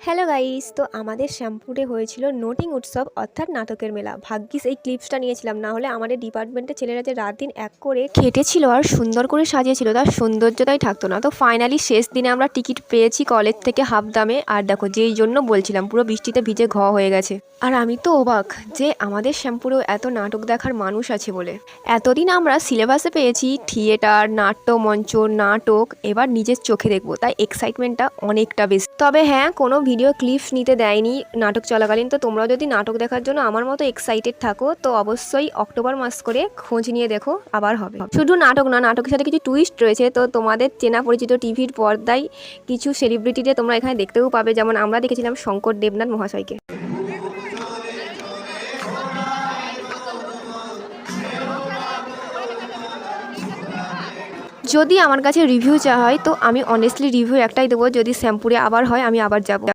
Hello guys, তো আমাদের শ্যামপুরে হয়েছিল নোটিং উৎসব অর্থাৎ নাটকের মেলা। ভাগ্যিস এই ক্লিপসটা নিয়েছিলাম, না হলে আমাদের ডিপার্টমেন্টের ছেলেরা যে রাত দিন এক করে খেটেছিল আর সুন্দর করে সাজিয়েছিল, তার সৌন্দর্যটাই থাকতো না। তো ফাইনালি শেষ দিনে আমরা টিকিট পেয়েছি কলেজ থেকে হাফ দামে। আর দেখো, যেই জন্য বলছিলাম পুরো বৃষ্টিতে ভিজে হয়ে গেছে। আর আমি তো অবাক যে আমাদের শ্যামপুরেও এত নাটক দেখার মানুষ আছে বলে। এতদিন আমরা সিলেবাসে পেয়েছি থিয়েটার, নাট্যমঞ্চ, নাটক, এবার নিজের চোখে দেখবো, তাই এক্সাইটমেন্টটা অনেকটা বেশি। তবে হ্যাঁ, কোনো ভিডিও ক্লিপস নিতে দেয়নি নাটক চলাকালীন। তো তোমরাও যদি নাটক দেখার জন্য আমার মতো এক্সাইটেড থাকো, তো অবশ্যই অক্টোবর মাস করে খোঁজ নিয়ে দেখো, আবার হবে। শুধু নাটক না, নাটকের সাথে কিছু টুইস্ট রয়েছে। তো তোমাদের চেনা পরিচিত টিভির পর্দায় কিছু সেলিব্রিটিদের তোমরা এখানে দেখতেও পাবে, যেমন আমরা দেখেছিলাম শঙ্কর দেবনাথ মহাশয়কে। যদি আমার কাছে রিভিউ চাওয়া হয়, তো আমি অনেস্টলি রিভিউ একটাই দেবো, যদি শ্যামপুরে আবার হয় আমি আবার যাব।